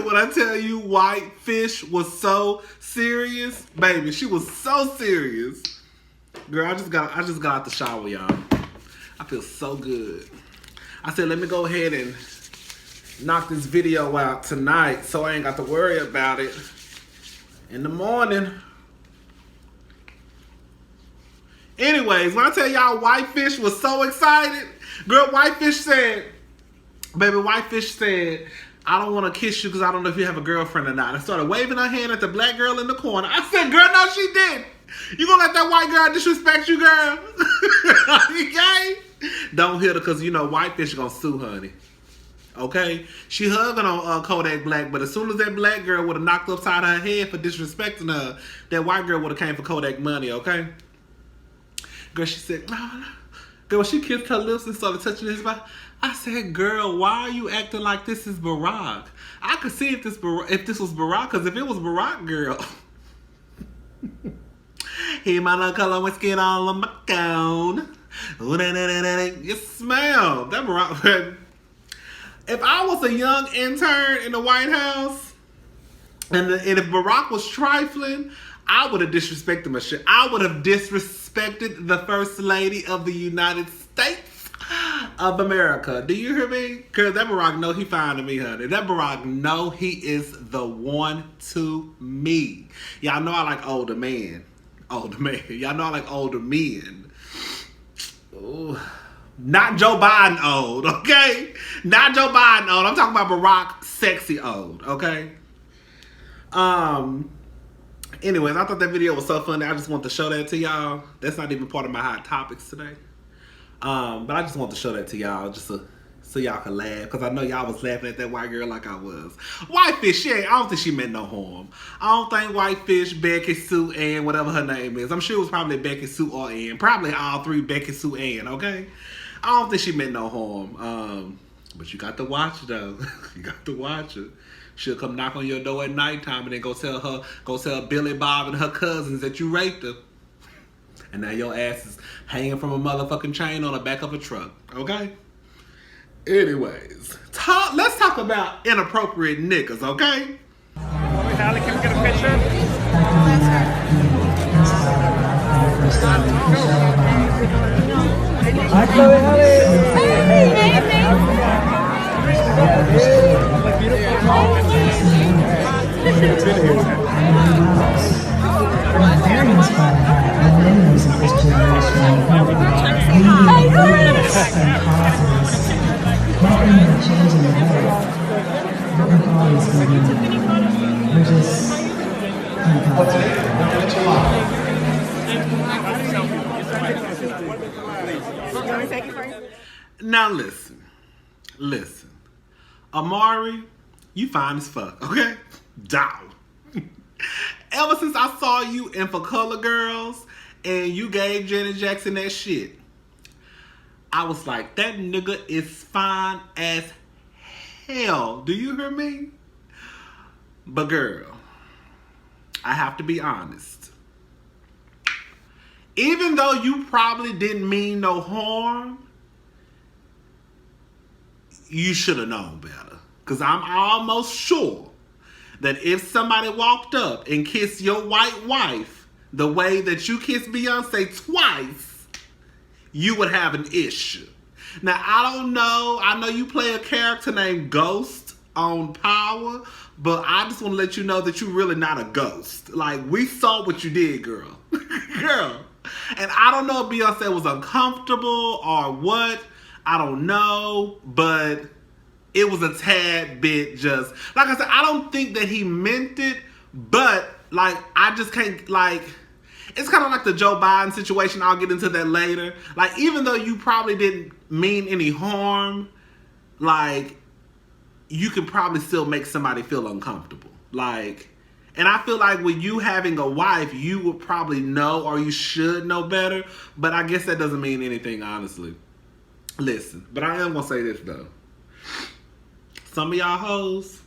When I tell you White Fish was so serious, baby, she was so serious. Girl, I just got out the shower, y'all. I feel so good. I said, let me go ahead and knock this video out tonight so I ain't got to worry about it in the morning. Anyways, when I tell y'all White Fish was so excited, girl, White Fish said, I don't want to kiss you because I don't know if you have a girlfriend or not. I started waving her hand at the black girl in the corner. I said, girl, no, she didn't. You gonna let that white girl disrespect you, girl? Okay? Don't hit her because, you know, White Fish gonna sue, honey. Okay? She hugging on Kodak Black, but as soon as that black girl would have knocked upside her head for disrespecting her, that white girl would have came for Kodak money, okay? Girl, she said, no. Girl, she kissed her lips and started touching his body. I said, girl, why are you acting like this is Barack? I could see if this was Barack, because if it was Barack, girl, he might not color with skin all on my gown. Yes, ma'am. That Barack. If I was a young intern in the White House, and if Barack was trifling, I would have disrespected my shit. I would have disrespected the First Lady of the United States of America. Do you hear me? Because that Barack know he fine to me, honey. That Barack know he is the one to me. Y'all know I like older men. Older men. Y'all know I like older men. Ooh. Not Joe Biden old, okay? Not Joe Biden old. I'm talking about Barack sexy old, okay? Anyways, I thought that video was so funny. I just want to show that to y'all. That's not even part of my hot topics today. But I just want to show that to y'all just so y'all can laugh. Because I know y'all was laughing at that white girl like I was. White Fish, I don't think she meant no harm. I don't think White Fish, Becky, Sue, Ann, whatever her name is. I'm sure it was probably Becky, Sue, or Ann. Probably all three Becky, Sue, Ann, okay? I don't think she meant no harm. But you got to watch it, though. You got to watch it. She'll come knock on your door at nighttime and then go tell Billy Bob and her cousins that you raped her. And now your ass is hanging from a motherfucking chain on the back of a truck. Okay? Anyways, let's talk about inappropriate niggas, okay? Hallie, can we get a picture? Hi, Chloe, Very inspired by millennials of this generation leaders and causes, helping and changing the world. But we've always been we're just Now listen. Omari, you fine as fuck, okay? Down. Ever since I saw you in For Color Girls and you gave Janet Jackson that shit, I was like, that nigga is fine as hell. Do you hear me? But girl, I have to be honest. Even though you probably didn't mean no harm, you should have known better. Because I'm almost sure that if somebody walked up and kissed your white wife the way that you kissed Beyonce twice, you would have an issue. Now, I don't know. I know you play a character named Ghost on Power, but I just want to let you know that you're really not a ghost. Like, we saw what you did, girl. Girl. And I don't know if Beyonce was uncomfortable or what. I don't know, but it was a tad bit just, like I said, I don't think that he meant it, but like, I just can't, like, it's kind of like the Joe Biden situation. I'll get into that later. Like, even though you probably didn't mean any harm, like, you can probably still make somebody feel uncomfortable. Like, and I feel like with you having a wife, you would probably know, or you should know better, but I guess that doesn't mean anything, honestly. Listen, but I am going to say this, though. Some of y'all hoes,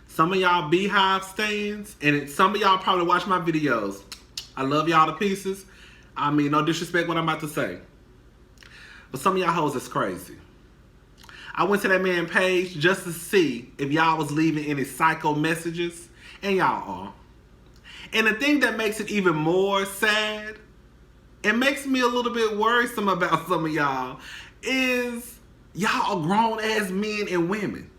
some of y'all beehive stands, and some of y'all probably watch my videos. I love y'all to pieces. I mean, no disrespect what I'm about to say. But some of y'all hoes is crazy. I went to that man's page just to see if y'all was leaving any psycho messages, and y'all are. And the thing that makes it even more sad, it makes me a little bit worrisome about some of y'all, is y'all are grown-ass men and women.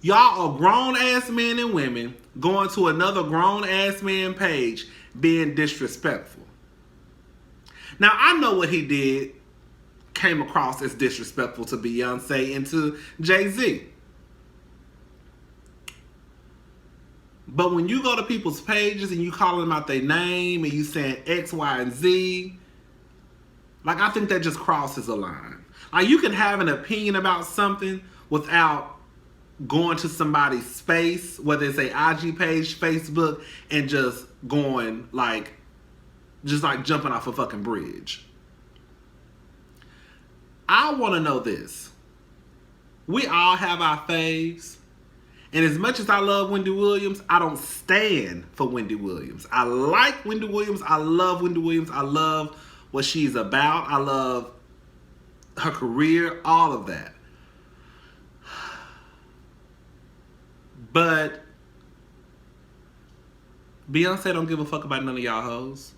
Y'all are grown-ass men and women going to another grown-ass man page being disrespectful. Now, I know what he did came across as disrespectful to Beyonce and to Jay-Z. But when you go to people's pages and you calling them out their name and you saying X, Y, and Z, like, I think that just crosses a line. Like, you can have an opinion about something without going to somebody's space, whether it's a IG page, Facebook, and just going like jumping off a fucking bridge. I want to know this. We all have our faves. And as much as I love Wendy Williams, I don't stand for Wendy Williams. I like Wendy Williams. I love Wendy Williams. I love what she's about. I love her career, all of that. But Beyonce don't give a fuck about none of y'all hoes.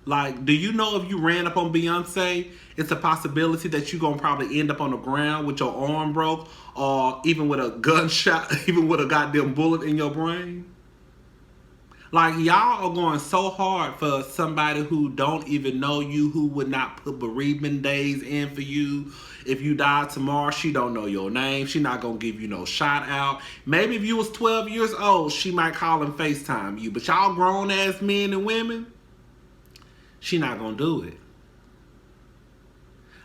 Like, do you know if you ran up on Beyonce, it's a possibility that you're going to probably end up on the ground with your arm broke, or even with a gunshot, even with a goddamn bullet in your brain? Like, y'all are going so hard for somebody who don't even know you, who would not put bereavement days in for you. If you died tomorrow, she don't know your name. She not going to give you no shout out. Maybe if you was 12 years old, she might call and FaceTime you. But y'all grown-ass men and women, she not going to do it.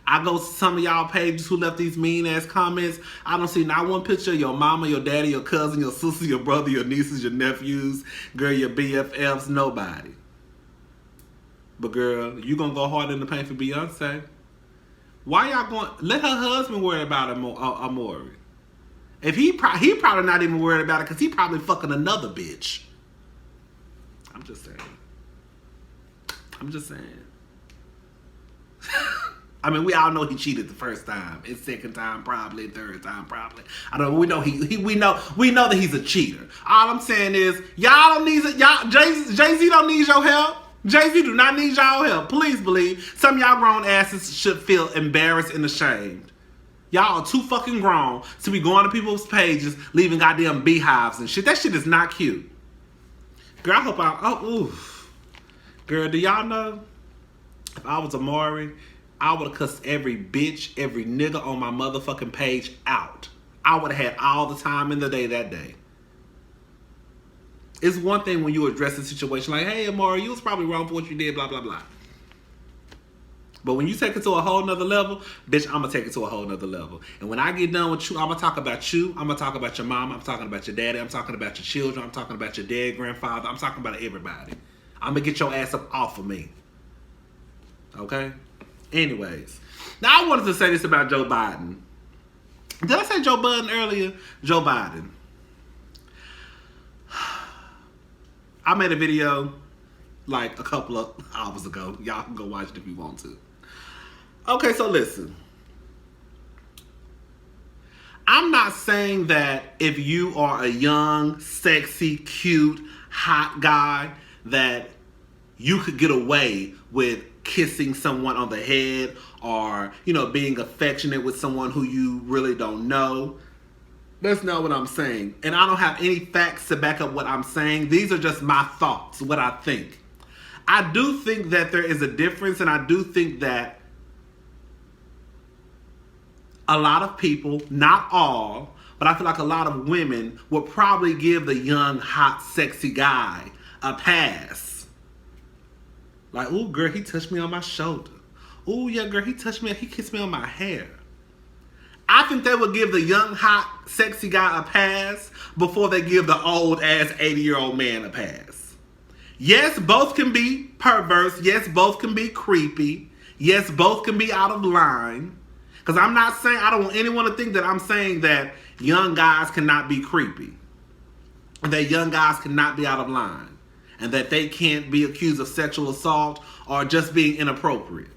I go to some of y'all pages who left these mean-ass comments. I don't see not one picture of your mama, your daddy, your cousin, your sister, your brother, your nieces, your nephews, girl, your BFFs, nobody. But girl, you going to go hard in the paint for Beyonce. Why y'all going? Let her husband worry about Omari. If he probably not even worried about it because he probably fucking another bitch. I'm just saying. I mean, we all know he cheated the first time, and second time probably, third time probably. I don't. We know we know that he's a cheater. All I'm saying is, y'all don't need y'all. Jay-Z don't need your help. Jay-Z do not need y'all help. Please believe some of y'all grown asses should feel embarrassed and ashamed. Y'all are too fucking grown to be going to people's pages, leaving goddamn beehives and shit. That shit is not cute. Girl, I hope Girl, do y'all know if I was Omari, I would have cussed every bitch, every nigga on my motherfucking page out. I would have had all the time in the day that day. It's one thing when you address a situation like, hey, Omari, you was probably wrong for what you did, blah, blah, blah. But when you take it to a whole nother level, bitch, I'm going to take it to a whole nother level. And when I get done with you, I'm going to talk about you. I'm going to talk about your mom. I'm talking about your daddy. I'm talking about your children. I'm talking about your dad, grandfather. I'm talking about everybody. I'm going to get your ass up off of me. Okay? Anyways. Now, I wanted to say this about Joe Biden. Did I say Joe Budden earlier? Joe Biden. I made a video like a couple of hours ago. Y'all can go watch it if you want to. Okay, so listen. I'm not saying that if you are a young, sexy, cute, hot guy that you could get away with kissing someone on the head or, you know, being affectionate with someone who you really don't know. That's not what I'm saying. And I don't have any facts to back up what I'm saying. These are just my thoughts, what I think. I do think that there is a difference, and I do think that a lot of people, not all, but I feel like a lot of women would probably give the young, hot, sexy guy a pass. Like, ooh, girl, he touched me on my shoulder. Ooh, yeah, girl, he kissed me on my hair. I think they would give the young, hot, sexy guy a pass before they give the old-ass 80-year-old man a pass. Yes, both can be perverse. Yes, both can be creepy. Yes, both can be out of line. Because I'm not saying, I don't want anyone to think that I'm saying that young guys cannot be creepy. And that young guys cannot be out of line. And that they can't be accused of sexual assault or just being inappropriate.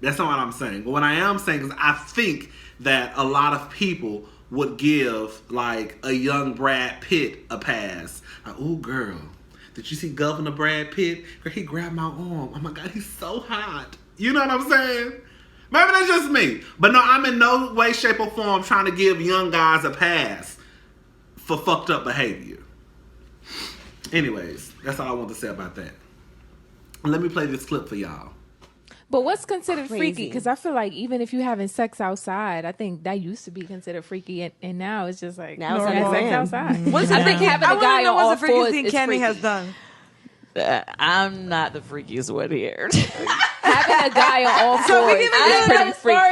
That's not what I'm saying. But what I am saying is I think that a lot of people would give, like, a young Brad Pitt a pass. Like, ooh, girl, did you see Governor Brad Pitt? Girl, he grabbed my arm. Oh, my God, he's so hot. You know what I'm saying? Maybe that's just me. But no, I'm in no way, shape, or form trying to give young guys a pass for fucked up behavior. Anyways, that's all I want to say about that. Let me play this clip for y'all. But what's considered freaky? Because I feel like even if you're having sex outside, I think that used to be considered freaky, and now it's just like now it's sex outside. I think having a guy on all fours thing is Kandi freaky. has done. I'm not the freakiest one here. Having a guy on all fours is pretty freaky.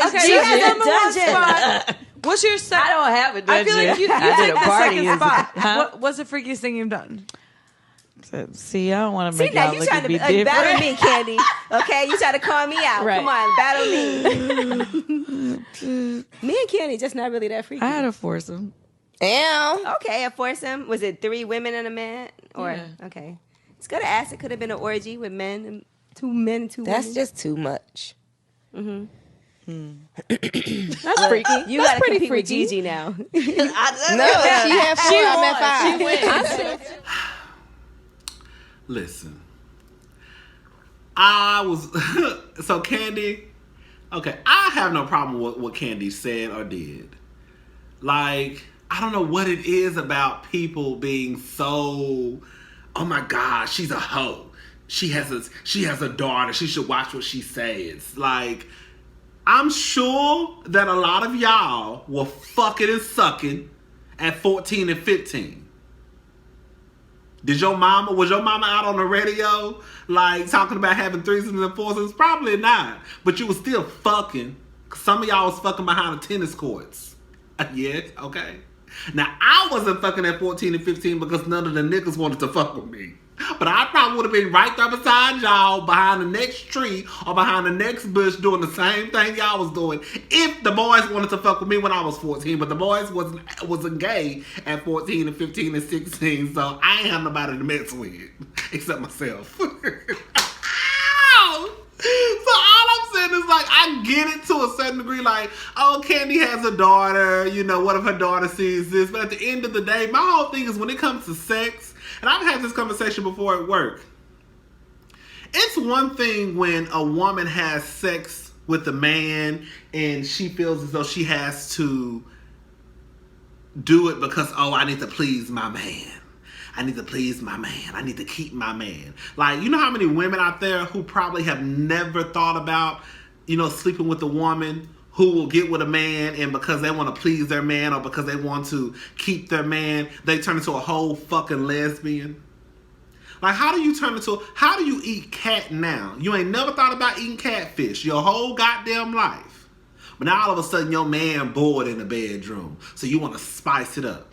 Okay, She you has have a number one dungeon. spot. What's your second? I don't have a dungeon. I feel like you I did take a the party second as a- spot. Huh? What's the freakiest thing you've done? See, I don't want to See, make now y'all you look trying at to me different. battle me, Kandi. Okay, you trying to call me out. Right. Come on, battle me. Me and Kandi just not really that freaky. I had a foursome. Damn. Okay, a foursome. Was it 3 women and a man? Or Yeah. okay. It's good to ask. It could have been an orgy with men and 2 men and 2 women. That's just too much. That's freaky. You That's gotta pretty compete with freaky. Gigi now. No, she had 4, I'm at 5. Listen. I was... so, Kandi... Okay, I have no problem with what Kandi said or did. Like, I don't know what it is about people being so... Oh my God, she's a hoe. She has a daughter. She should watch what she says. Like, I'm sure that a lot of y'all were fucking and sucking at 14 and 15. Was your mama out on the radio, like, talking about having threesomes and foursomes? Probably not. But you was still fucking. Some of y'all was fucking behind the tennis courts. Yes, okay. Now, I wasn't fucking at 14 and 15 because none of the niggas wanted to fuck with me. But I probably would have been right there beside y'all behind the next tree or behind the next bush doing the same thing y'all was doing if the boys wanted to fuck with me when I was 14. But the boys wasn't gay at 14 and 15 and 16, so I ain't have nobody to mess with except myself. So all I'm saying is, like, I get it to a certain degree. Like, oh, Kandi has a daughter. You know, what if her daughter sees this? But at the end of the day, my whole thing is when it comes to sex, and I've had this conversation before at work. It's one thing when a woman has sex with a man and she feels as though she has to do it because, oh, I need to please my man. I need to please my man. I need to keep my man. Like, you know how many women out there who probably have never thought about, you know, sleeping with a woman who will get with a man, and because they want to please their man or because they want to keep their man, they turn into a whole fucking lesbian? Like, how do you eat cat now? You ain't never thought about eating catfish your whole goddamn life. But now all of a sudden your man bored in the bedroom, so you want to spice it up.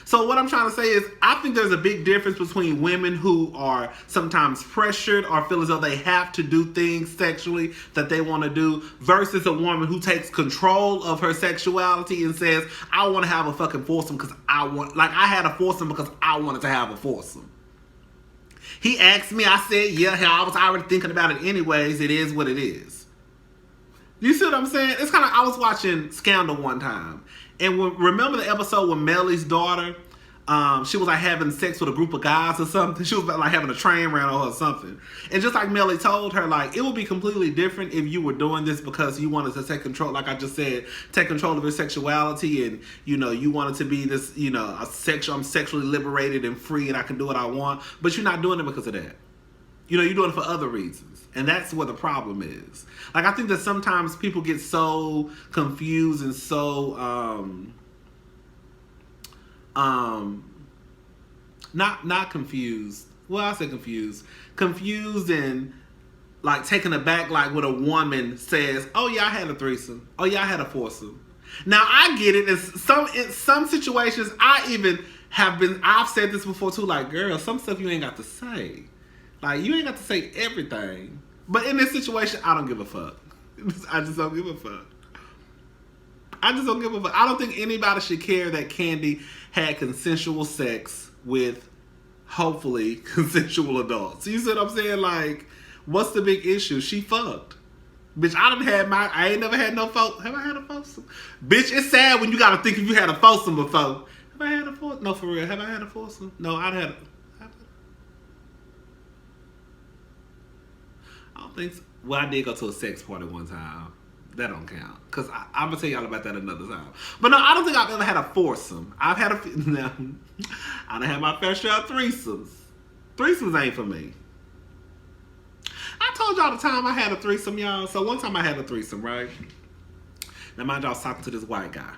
So what I'm trying to say is, I think there's a big difference between women who are sometimes pressured or feel as though they have to do things sexually that they want to do versus a woman who takes control of her sexuality and says, I want to have a fucking foursome because I had a foursome because I wanted to have a foursome. He asked me, I said, yeah, hell, I was already thinking about it anyways. It is what it is. You see what I'm saying? It's kind of, I was watching Scandal one time. And remember the episode with Melly's daughter? She was like having sex with a group of guys or something. She was like having a train ran on her or something. And just like Melly told her, like, it would be completely different if you were doing this because you wanted to take control, like I just said, take control of your sexuality, and, you know, you wanted to be this, you know, I'm sexually liberated and free and I can do what I want. But you're not doing it because of that. You know, you're doing it for other reasons. And that's where the problem is. Like, I think that sometimes people get so confused and so, not confused. Well, I say confused. Confused and, like, taken aback, like, when a woman says, oh, yeah, I had a threesome. Oh, yeah, I had a foursome. Now, I get it. In some situations, I've said this before, too, like, girl, some stuff you ain't got to say. Like, you ain't got to say everything. But in this situation, I don't give a fuck. I just don't give a fuck. I don't think anybody should care that Kandi had consensual sex with, hopefully, consensual adults. You see what I'm saying? Like, what's the big issue? She fucked. Bitch, I ain't never had no foursome. Have I had a foursome? Bitch, it's sad when you gotta think if you had a foursome before. Have I had a foursome? No, for real. Have I had a foursome? No, I don't think so. Well, I did go to a sex party one time. That don't count. Because I'm going to tell y'all about that another time. But no, I don't think I've ever had a foursome. I've had no, I done had my fair share of threesomes. Threesomes ain't for me. I told y'all the time I had a threesome, y'all. So one time I had a threesome, right? Now, mind y'all, I was talking to this white guy.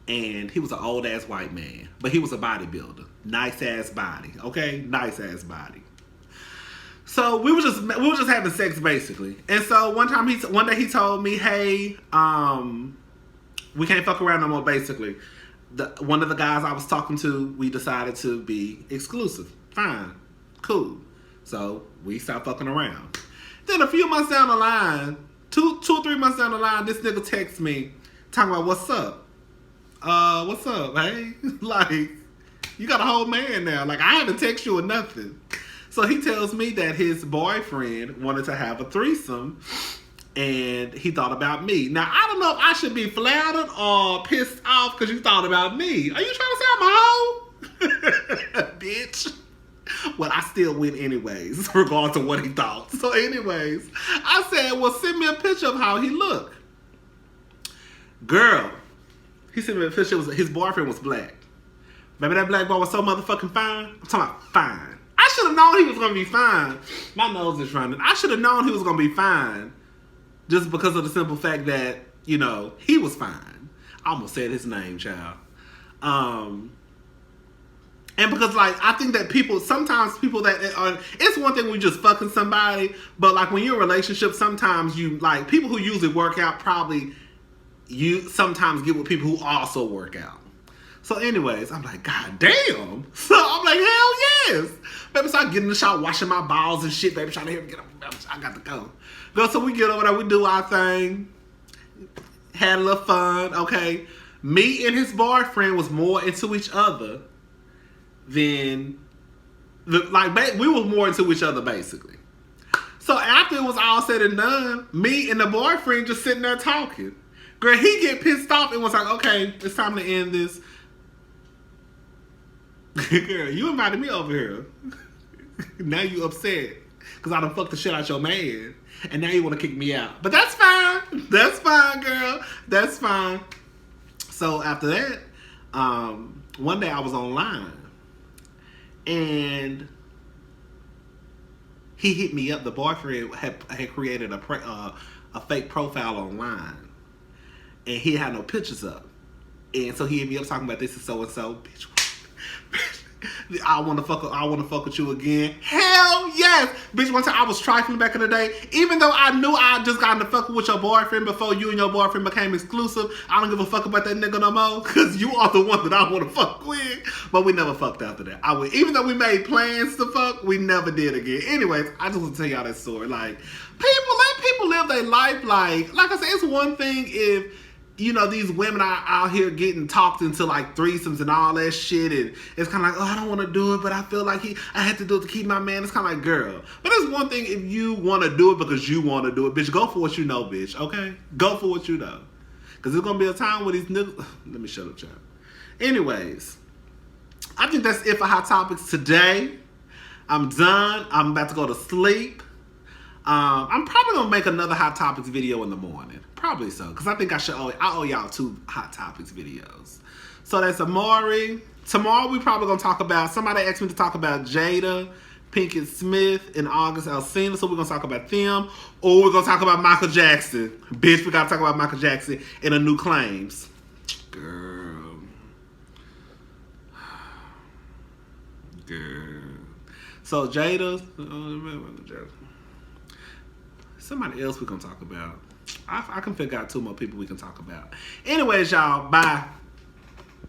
And he was an old-ass white man. But he was a bodybuilder. Nice-ass body. Okay? Nice-ass body. So we were just having sex basically. And so one day he told me, hey, we can't fuck around no more basically. One of the guys I was talking to, we decided to be exclusive. Fine. Cool. So we stopped fucking around. Then a few months down the line, two or 3 months down the line, this nigga texts me talking about what's up. What's up, hey? Like, you got a whole man now. Like, I haven't texted you or nothing. So he tells me that his boyfriend wanted to have a threesome and he thought about me. Now, I don't know if I should be flattered or pissed off because you thought about me. Are you trying to say I'm a hoe? Bitch. Well, I still win anyways, regardless of what he thought. So anyways, I said, well, send me a picture of how he looked. Girl, he sent me a picture. His boyfriend was black. Baby, that black boy was so motherfucking fine. I'm talking about fine. I should have known he was going to be fine. My nose is running. I should have known he was going to be fine. Just because of the simple fact that, you know, he was fine. I almost said his name, child. And because, like, I think that sometimes people that are, it's one thing when you just fucking somebody, but, like, when you're in a relationship, sometimes you, like, people who usually work out probably, you sometimes get with people who also work out. So anyways, I'm like, God damn. So I'm like, hell yes. Baby, so I get in the shower, washing my balls and shit, baby, trying to get up. I got to go. So we get over there, we do our thing. Had a little fun, okay. Me and his boyfriend was more into each other than, we were more into each other, basically. So after it was all said and done, me and the boyfriend just sitting there talking. Girl, he get pissed off and was like, okay, it's time to end this. Girl, you invited me over here. Now you upset because I done fucked the shit out your man. And now you want to kick me out. But that's fine. That's fine, girl. That's fine. So after that, one day I was online. And he hit me up. The boyfriend had created a fake profile online. And he had no pictures up. And so he hit me up talking about this and so. Bitch, I want to fuck with you again. Hell yes. Bitch, one time I was trifling back in the day. Even though I knew I just got into fucking with your boyfriend before you and your boyfriend became exclusive, I don't give a fuck about that nigga no more. Because you are the one that I want to fuck with. But we never fucked after that. Even though we made plans to fuck, we never did again. Anyways, I just want to tell y'all that story. Like, let people live their life. Like I said, it's one thing if, you know, these women are out here getting talked into like threesomes and all that shit, and it's kind of like, oh, I don't want to do it, but I feel like I had to do it to keep my man. It's kind of like, girl. But it's one thing if you want to do it because you want to do it, bitch. Go for what you know, bitch. Okay, go for what you know, because there's gonna be a time where these niggas. Let me shut up, child. Anyways, I think that's it for Hot Topics today. I'm done. I'm about to go to sleep. I'm probably gonna make another Hot Topics video in the morning. Probably so, because I think I owe y'all 2 Hot Topics videos. So that's Omari. Tomorrow we probably gonna talk about, somebody asked me to talk about Jada Pinkett Smith and August Alsina, so we're gonna talk about them. Or we're gonna talk about Michael Jackson. Bitch, we gotta talk about Michael Jackson and the new claims. Girl. So Jada, somebody else we're gonna talk about. I can figure out 2 more people we can talk about. Anyways, y'all, bye.